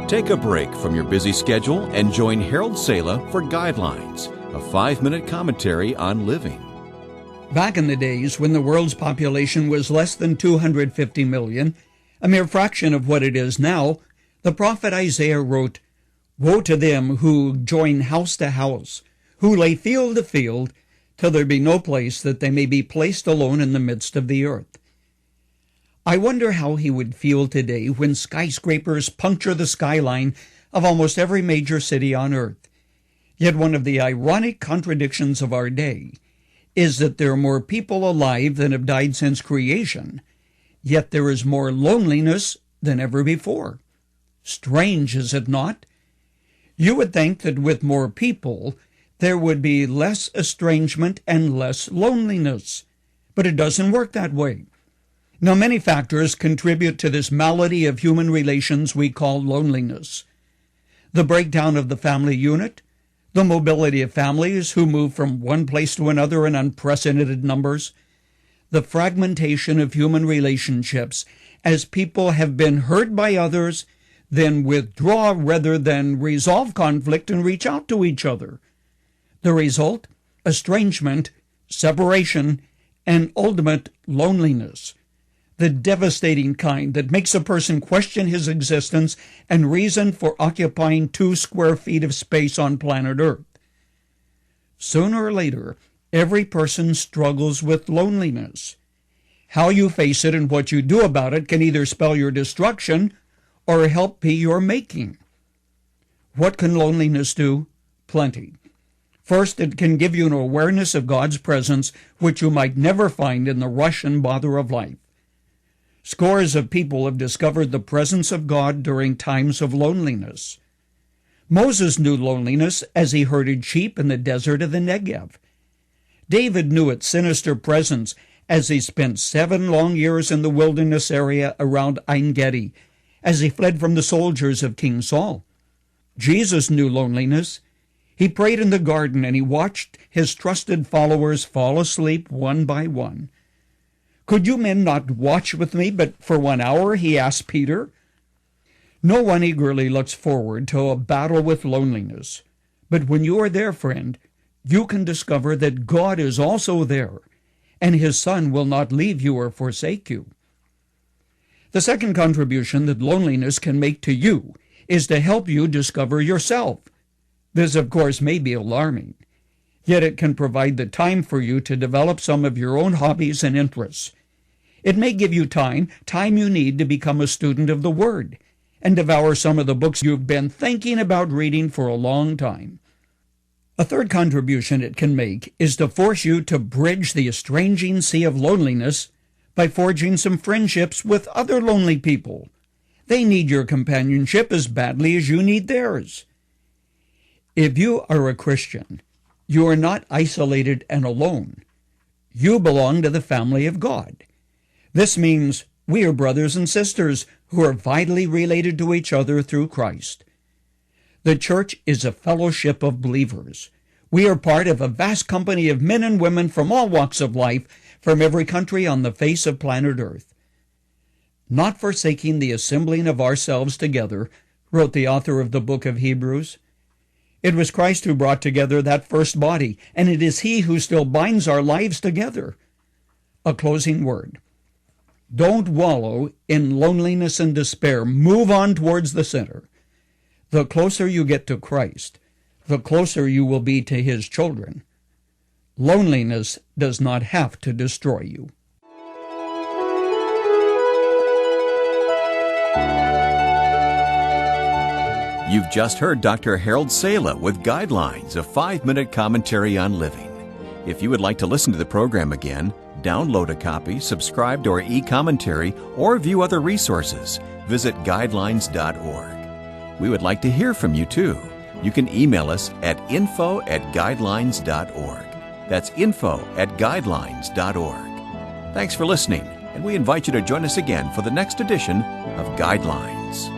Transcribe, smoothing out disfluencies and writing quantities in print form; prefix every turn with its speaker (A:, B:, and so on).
A: Take a break from your busy schedule and join Harold Sala for Guidelines, a 5-minute commentary on living.
B: Back in the days when the world's population was less than 250 million, a mere fraction of what it is now, the prophet Isaiah wrote, "Woe to them who join house to house, who lay field to field, till there be no place that they may be placed alone in the midst of the earth." I wonder how he would feel today when skyscrapers puncture the skyline of almost every major city on earth. Yet one of the ironic contradictions of our day is that there are more people alive than have died since creation, yet there is more loneliness than ever before. Strange, is it not? You would think that with more people, there would be less estrangement and less loneliness, but it doesn't work that way. Now, many factors contribute to this malady of human relations we call loneliness. The breakdown of the family unit, the mobility of families who move from one place to another in unprecedented numbers, the fragmentation of human relationships as people have been hurt by others, then withdraw rather than resolve conflict and reach out to each other. The result? Estrangement, separation, and ultimate loneliness. The devastating kind that makes a person question his existence and reason for occupying 2 square feet of space on planet Earth. Sooner or later, every person struggles with loneliness. How you face it and what you do about it can either spell your destruction or help be your making. What can loneliness do? Plenty. First, it can give you an awareness of God's presence, which you might never find in the rush and bother of life. Scores of people have discovered the presence of God during times of loneliness. Moses knew loneliness as he herded sheep in the desert of the Negev. David knew its sinister presence as he spent 7 long years in the wilderness area around En-Gedi, as he fled from the soldiers of King Saul. Jesus knew loneliness. He prayed in the garden, and he watched his trusted followers fall asleep one by one. "Could you men not watch with me but for 1 hour?" he asked Peter. No one eagerly looks forward to a battle with loneliness. But when you are there, friend, you can discover that God is also there, and his Son will not leave you or forsake you. The second contribution that loneliness can make to you is to help you discover yourself. This, of course, may be alarming, yet it can provide the time for you to develop some of your own hobbies and interests. It may give you time you need to become a student of the Word and devour some of the books you've been thinking about reading for a long time. A third contribution it can make is to force you to bridge the estranging sea of loneliness by forging some friendships with other lonely people. They need your companionship as badly as you need theirs. If you are a Christian, you are not isolated and alone. You belong to the family of God. This means we are brothers and sisters who are vitally related to each other through Christ. The church is a fellowship of believers. We are part of a vast company of men and women from all walks of life, from every country on the face of planet Earth. "Not forsaking the assembling of ourselves together," wrote the author of the book of Hebrews. It was Christ who brought together that first body, and it is he who still binds our lives together. A closing word. Don't wallow in loneliness and despair. Move on towards the center. The closer you get to Christ, the closer you will be to his children. Loneliness does not have to destroy you.
A: You've just heard Dr. Harold Sala with Guidelines, a 5-minute commentary on living. If you would like to listen to the program again, download a copy, subscribe to our e-commentary, or view other resources, visit guidelines.org. We would like to hear from you, too. You can email us at info@guidelines.org. That's info@guidelines.org. Thanks for listening, and we invite you to join us again for the next edition of Guidelines.